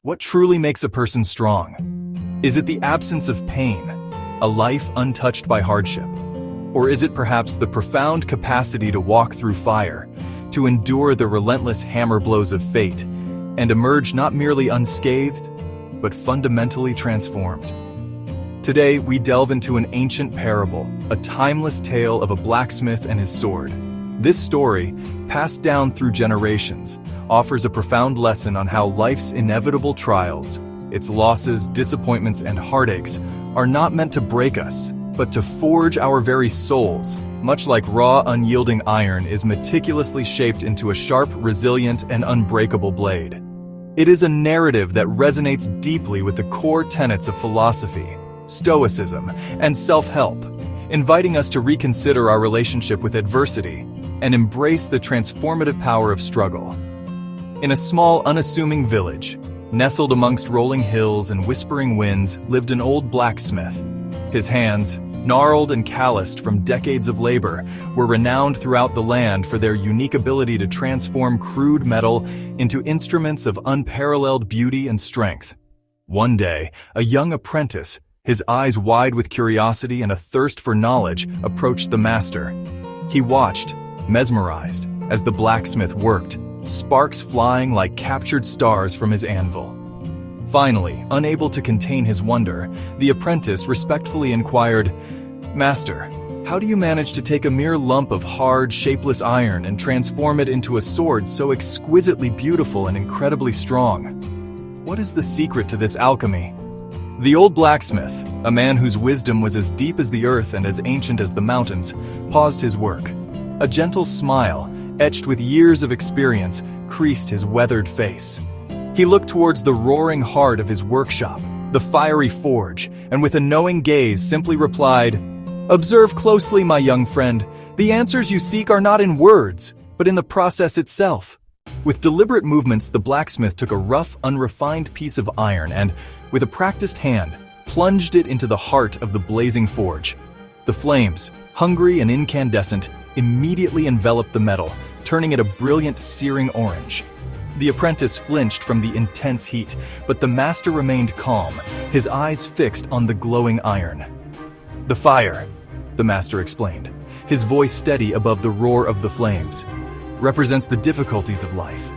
What truly makes a person strong? Is it the absence of pain, a life untouched by hardship? Or is it perhaps the profound capacity to walk through fire, to endure the relentless hammer blows of fate, and emerge not merely unscathed, but fundamentally transformed? Today, we delve into an ancient parable, a timeless tale of a blacksmith and his sword. This story, passed down through generations, offers a profound lesson on how life's inevitable trials, its losses, disappointments, and heartaches, are not meant to break us, but to forge our very souls, much like raw, unyielding iron is meticulously shaped into a sharp, resilient, and unbreakable blade. It is a narrative that resonates deeply with the core tenets of philosophy, Stoicism, and self-help, inviting us to reconsider our relationship with adversity and embrace the transformative power of struggle. In a small, unassuming village, nestled amongst rolling hills and whispering winds, lived an old blacksmith. His hands, gnarled and calloused from decades of labor, were renowned throughout the land for their unique ability to transform crude metal into instruments of unparalleled beauty and strength. One day, a young apprentice, his eyes wide with curiosity and a thirst for knowledge, approached the master. He watched, mesmerized, as the blacksmith worked, sparks flying like captured stars from his anvil. Finally, unable to contain his wonder, the apprentice respectfully inquired, "Master, how do you manage to take a mere lump of hard, shapeless iron and transform it into a sword so exquisitely beautiful and incredibly strong? What is the secret to this alchemy?" The old blacksmith, a man whose wisdom was as deep as the earth and as ancient as the mountains, paused his work. A gentle smile, etched with years of experience, creased his weathered face. He looked towards the roaring heart of his workshop, the fiery forge, and with a knowing gaze simply replied, "Observe closely, my young friend. The answers you seek are not in words, but in the process itself." With deliberate movements, the blacksmith took a rough, unrefined piece of iron and, with a practiced hand, plunged it into the heart of the blazing forge. The flames, hungry and incandescent, immediately enveloped the metal, turning it a brilliant, searing orange. The apprentice flinched from the intense heat, but the master remained calm, his eyes fixed on the glowing iron. "The fire," the master explained, his voice steady above the roar of the flames, "represents the difficulties of life.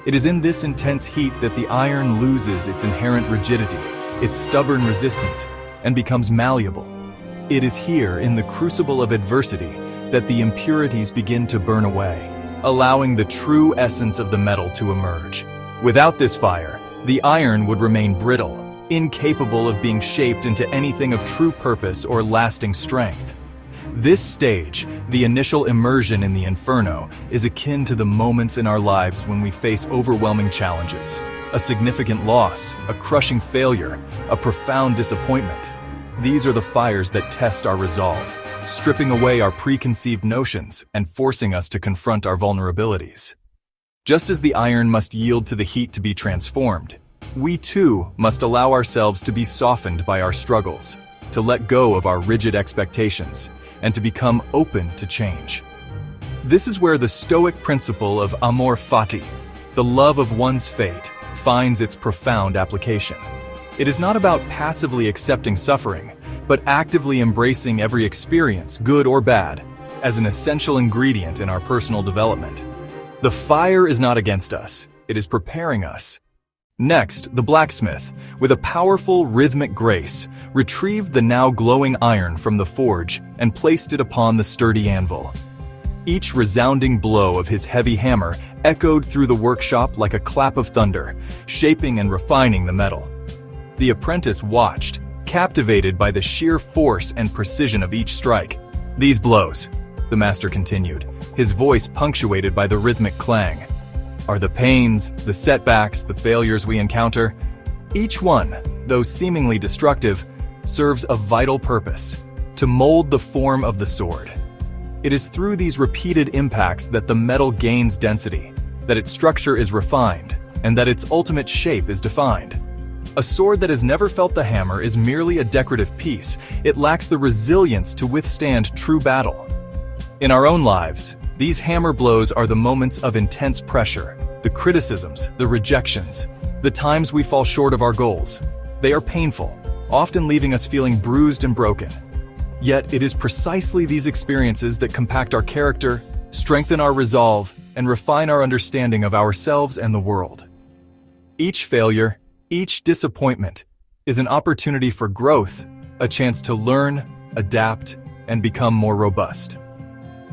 It is in this intense heat that the iron loses its inherent rigidity, its stubborn resistance, and becomes malleable. It is here, in the crucible of adversity, that the impurities begin to burn away, allowing the true essence of the metal to emerge. Without this fire, the iron would remain brittle, incapable of being shaped into anything of true purpose or lasting strength. This stage, the initial immersion in the inferno, is akin to the moments in our lives when we face overwhelming challenges, a significant loss, a crushing failure, a profound disappointment. These are the fires that test our resolve, stripping away our preconceived notions and forcing us to confront our vulnerabilities. Just as the iron must yield to the heat to be transformed, we too must allow ourselves to be softened by our struggles, to let go of our rigid expectations, and to become open to change. This is where the Stoic principle of Amor, Fati, the love of one's fate, finds its profound application. It is not about passively accepting suffering, but actively embracing every experience, good or bad, as an essential ingredient in our personal development. The fire is not against us, it is preparing us. Next, the blacksmith, with a powerful rhythmic grace, retrieved the now glowing iron from the forge and placed it upon the sturdy anvil. Each resounding blow of his heavy hammer echoed through the workshop like a clap of thunder, shaping and refining the metal. The apprentice watched, captivated by the sheer force and precision of each strike. "These blows," the master continued, his voice punctuated by the rhythmic clang, "are the pains, the setbacks, the failures we encounter. Each one, though seemingly destructive, serves a vital purpose: to mold the form of the sword. It is through these repeated impacts that the metal gains density, that its structure is refined, and that its ultimate shape is defined. A sword that has never felt the hammer is merely a decorative piece. It lacks the resilience to withstand true battle." In our own lives, these hammer blows are the moments of intense pressure, the criticisms, the rejections. the times we fall short of our goals. They are painful, often leaving us feeling bruised and broken. Yet it is precisely these experiences that compact our character, strengthen our resolve, and refine our understanding of ourselves and the world. Each failure, each disappointment, is an opportunity for growth, a chance to learn, adapt, and become more robust.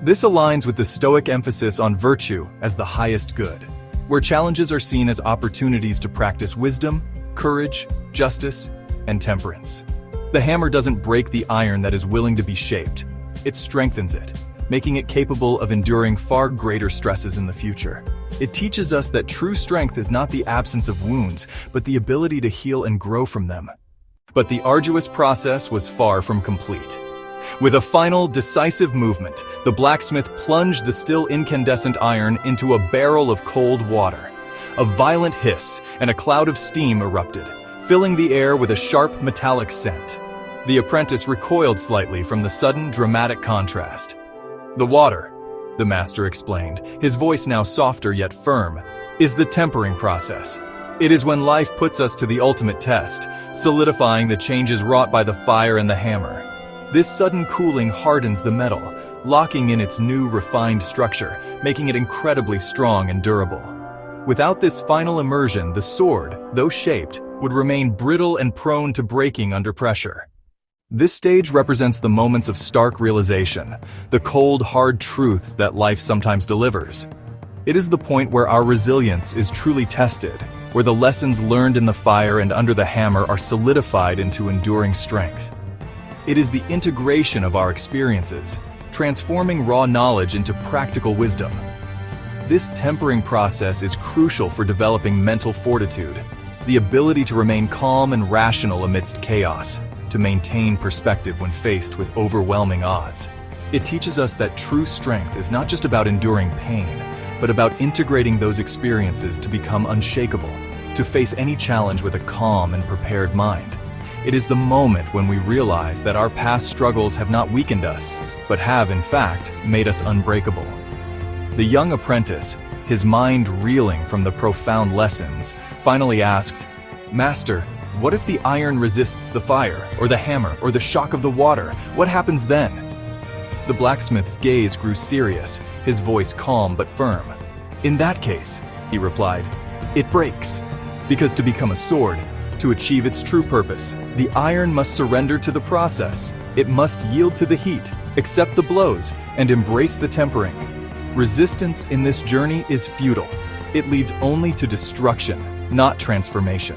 This aligns with the Stoic emphasis on virtue as the highest good, where challenges are seen as opportunities to practice wisdom, courage, justice, and temperance. The hammer doesn't break the iron that is willing to be shaped. It strengthens it, making it capable of enduring far greater stresses in the future. It teaches us that true strength is not the absence of wounds, but the ability to heal and grow from them. But the arduous process was far from complete. With a final, decisive movement, the blacksmith plunged the still incandescent iron into a barrel of cold water. A violent hiss and a cloud of steam erupted, filling the air with a sharp, metallic scent. The apprentice recoiled slightly from the sudden, dramatic contrast. "The water," the master explained, his voice now softer yet firm, "is the tempering process. It is when life puts us to the ultimate test, solidifying the changes wrought by the fire and the hammer. This sudden cooling hardens the metal, locking in its new, refined structure, making it incredibly strong and durable. Without this final immersion, the sword, though shaped, would remain brittle and prone to breaking under pressure." This stage represents the moments of stark realization, the cold, hard truths that life sometimes delivers. It is the point where our resilience is truly tested, where the lessons learned in the fire and under the hammer are solidified into enduring strength. It is the integration of our experiences, transforming raw knowledge into practical wisdom. This tempering process is crucial for developing mental fortitude, the ability to remain calm and rational amidst chaos, to maintain perspective when faced with overwhelming odds. It teaches us that true strength is not just about enduring pain, but about integrating those experiences to become unshakable, to face any challenge with a calm and prepared mind. It is the moment when we realize that our past struggles have not weakened us, but have, in fact, made us unbreakable. The young apprentice, his mind reeling from the profound lessons, finally asked, "Master, what if the iron resists the fire, or the hammer, or the shock of the water? What happens then?" The blacksmith's gaze grew serious, his voice calm but firm. "In that case," he replied, "it breaks. Because to become a sword, to achieve its true purpose, the iron must surrender to the process. It must yield to the heat, accept the blows, and embrace the tempering. Resistance in this journey is futile. It leads only to destruction, not transformation."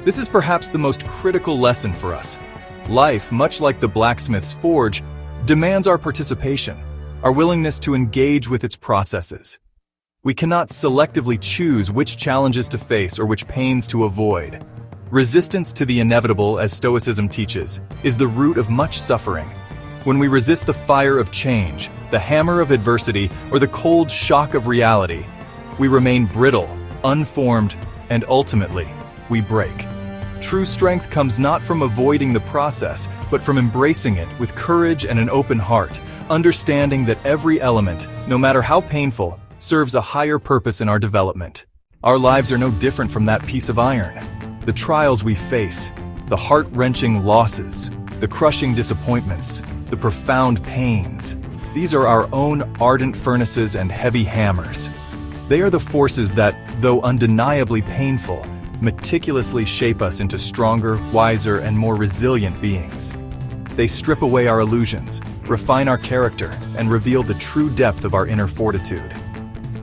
This is perhaps the most critical lesson for us. Life, much like the blacksmith's forge, demands our participation, our willingness to engage with its processes. We cannot selectively choose which challenges to face or which pains to avoid. Resistance to the inevitable, as Stoicism teaches, is the root of much suffering. When we resist the fire of change, the hammer of adversity, or the cold shock of reality, we remain brittle, unformed, and ultimately, we break. True strength comes not from avoiding the process, but from embracing it with courage and an open heart, understanding that every element, no matter how painful, serves a higher purpose in our development. Our lives are no different from that piece of iron. The trials we face, the heart-wrenching losses, the crushing disappointments, the profound pains, these are our own ardent furnaces and heavy hammers. They are the forces that, though undeniably painful, meticulously shape us into stronger, wiser, and more resilient beings. They strip away our illusions, refine our character, and reveal the true depth of our inner fortitude.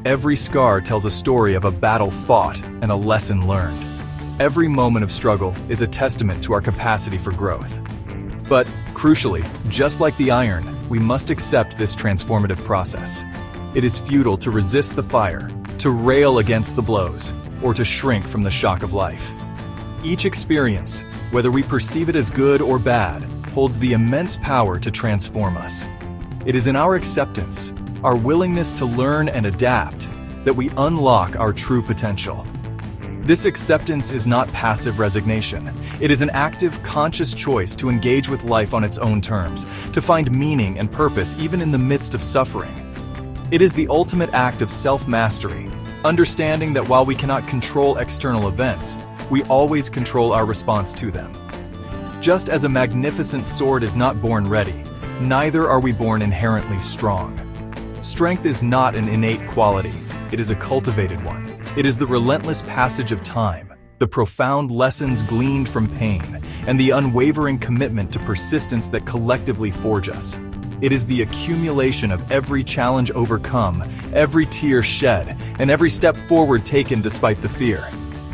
Every scar tells a story of a battle fought and a lesson learned. Every moment of struggle is a testament to our capacity for growth. But, crucially, just like the iron, we must accept this transformative process. It is futile to resist the fire, to rail against the blows, or to shrink from the shock of life. Each experience, whether we perceive it as good or bad, holds the immense power to transform us. It is in our acceptance, our willingness to learn and adapt, that we unlock our true potential. This acceptance is not passive resignation. It is an active, conscious choice to engage with life on its own terms, to find meaning and purpose even in the midst of suffering. It is the ultimate act of self-mastery, understanding that while we cannot control external events, we always control our response to them. Just as a magnificent sword is not born ready, neither are we born inherently strong. Strength is not an innate quality, it is a cultivated one. It is the relentless passage of time, the profound lessons gleaned from pain, and the unwavering commitment to persistence that collectively forge us. It is the accumulation of every challenge overcome, every tear shed, and every step forward taken despite the fear.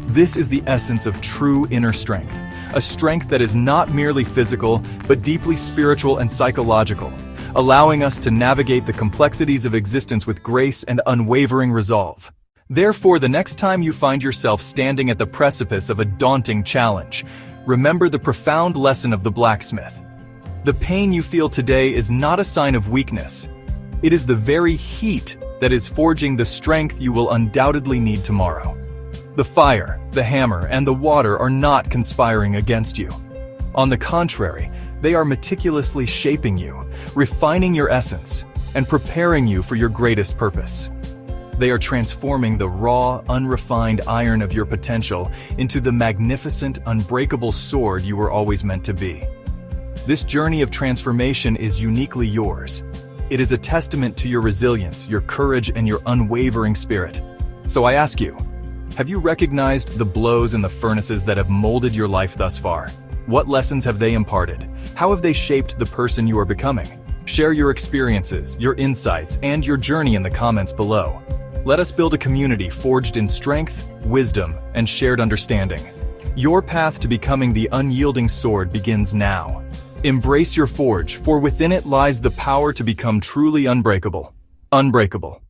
This is the essence of true inner strength, a strength that is not merely physical, but deeply spiritual and psychological, allowing us to navigate the complexities of existence with grace and unwavering resolve. Therefore, the next time you find yourself standing at the precipice of a daunting challenge, remember the profound lesson of the blacksmith. The pain you feel today is not a sign of weakness. It is the very heat that is forging the strength you will undoubtedly need tomorrow. The fire, the hammer, and the water are not conspiring against you. On the contrary, they are meticulously shaping you, refining your essence, and preparing you for your greatest purpose. They are transforming the raw, unrefined iron of your potential into the magnificent, unbreakable sword you were always meant to be. This journey of transformation is uniquely yours. It is a testament to your resilience, your courage, and your unwavering spirit. So I ask you, have you recognized the blows and the furnaces that have molded your life thus far? What lessons have they imparted? How have they shaped the person you are becoming? Share your experiences, your insights, and your journey in the comments below. Let us build a community forged in strength, wisdom, and shared understanding. Your path to becoming the unyielding sword begins now. Embrace your forge, for within it lies the power to become truly unbreakable. Unbreakable.